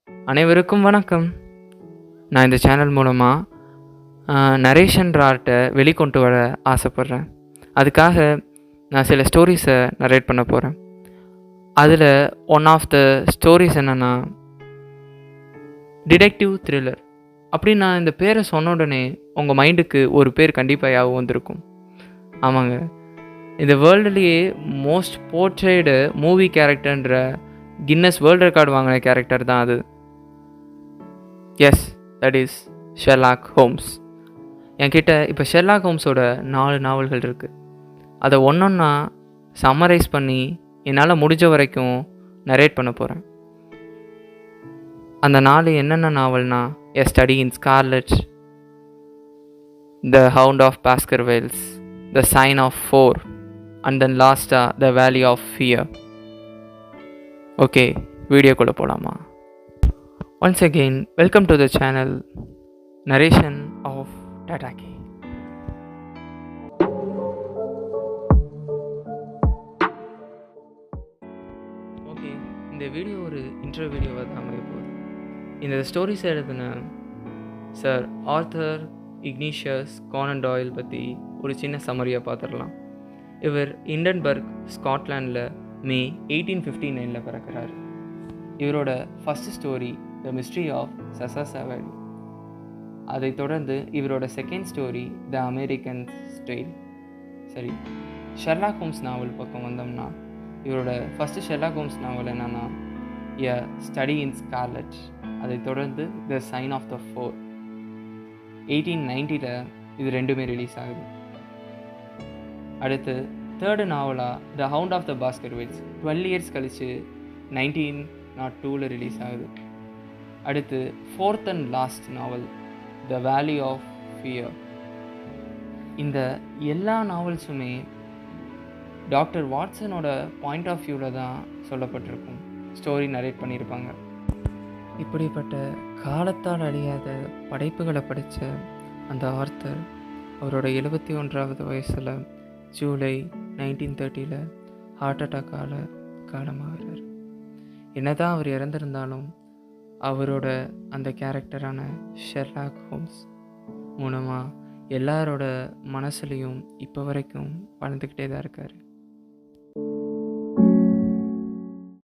அனைவருக்கும் வணக்கம். நான் இந்த சேனல் மூலமாக நரேஷன்ற ஆர்ட்டை வெளிக்கொண்டு வர ஆசைப்பட்றேன். அதுக்காக நான் சில ஸ்டோரிஸை நரேட் பண்ண போகிறேன். அதில் ஒன் ஆஃப் த ஸ்டோரிஸ் என்னென்னா டிடெக்டிவ் த்ரில்லர். அப்படின்னு நான் இந்த பேரை சொன்ன உடனே உங்கள் மைண்டுக்கு ஒரு பேர் கண்டிப்பாக ஞாபகம் வந்திருக்கும். ஆமாங்க, இந்த வேர்ல்டுலேயே மோஸ்ட் போர்ட்ரேடு மூவி கேரக்டர்ன்ற கின்னஸ் வேர்ல்டு ரெக்கார்டு வாங்கின கேரக்டர் தான் அது. Yes, that is Sherlock Holmes. என்கிட்ட இப்போ ஷெர்லாக் ஹோம்ஸோட 4 நாவல்கள் இருக்குது. அதை ஒன்றொன்னா சம்மரைஸ் பண்ணி என்னால் முடிஞ்ச வரைக்கும் நரேட் பண்ண போகிறேன். அந்த 4 என்னென்ன நாவல்னா a study in scarlet, the hound of Baskervilles, the sign of 4 and then லாஸ்ட்டாக the valley of fear. Okay, வீடியோக்குள்ளே போகலாமா? Once again, welcome to the channel Narration of Tataki. Okay, இந்த வீடியோ ஒரு இன்ட்ரோ வீடியோவாக தான் அமைய போகுது. இந்த ஸ்டோரிஸ் எழுதின sir Arthur igneous Conan toil பற்றி ஒரு சின்ன சம்மரியாக பார்த்துடலாம். இவர் இண்டன்பர்க், ஸ்காட்லாண்டில் மே 1859 பிறக்கிறார். இவரோட first story the mystery of Sasassa valley. அதை தொடர்ந்து இவரோட second story the American style. சரி, ஷெர்லாக் ஹோம்ஸ் நாவல் பக்கம் வந்தோம்னா இவரோட ஃபஸ்ட்டு ஷெர்லாக் ஹோம்ஸ் நாவல் என்னென்னா எ ஸ்டடி இன் ஸ்கார்லெட். அதை தொடர்ந்து த சைன் ஆஃப் த 4. 1890 இது ரெண்டுமே ரிலீஸ் ஆகுது. அடுத்து தேர்டு நாவலாக the hound of the Baskervilles 12 years கழித்து 1902 ரிலீஸ் ஆகுது. அடுத்து ஃபோர்த் அண்ட் லாஸ்ட் நாவல் த வேலி ஆஃப் ஃபியர். இந்த எல்லா நாவல்ஸுமே டாக்டர் வாட்சனோட பாயிண்ட் ஆஃப் வியூவில் தான் சொல்லப்பட்டிருக்கும், ஸ்டோரி நரேட் பண்ணியிருப்பாங்க. இப்படிப்பட்ட காலத்தால் அழியாத படைப்புகளை படித்த அந்த ஆர்த்தர் அவரோட 71வது வயசில் ஜூலை 1930 ஹார்ட் அட்டாக்கால் காலமாகிறார். என்னதான் அவர் இறந்திருந்தாலும் அவரோட அந்த கேரக்டரான ஷெர்லாக் ஹோம்ஸ் மூலமாக எல்லாரோட மனசுலையும் இப்போ வரைக்கும் வாழ்ந்துக்கிட்டே தான் இருக்கார்.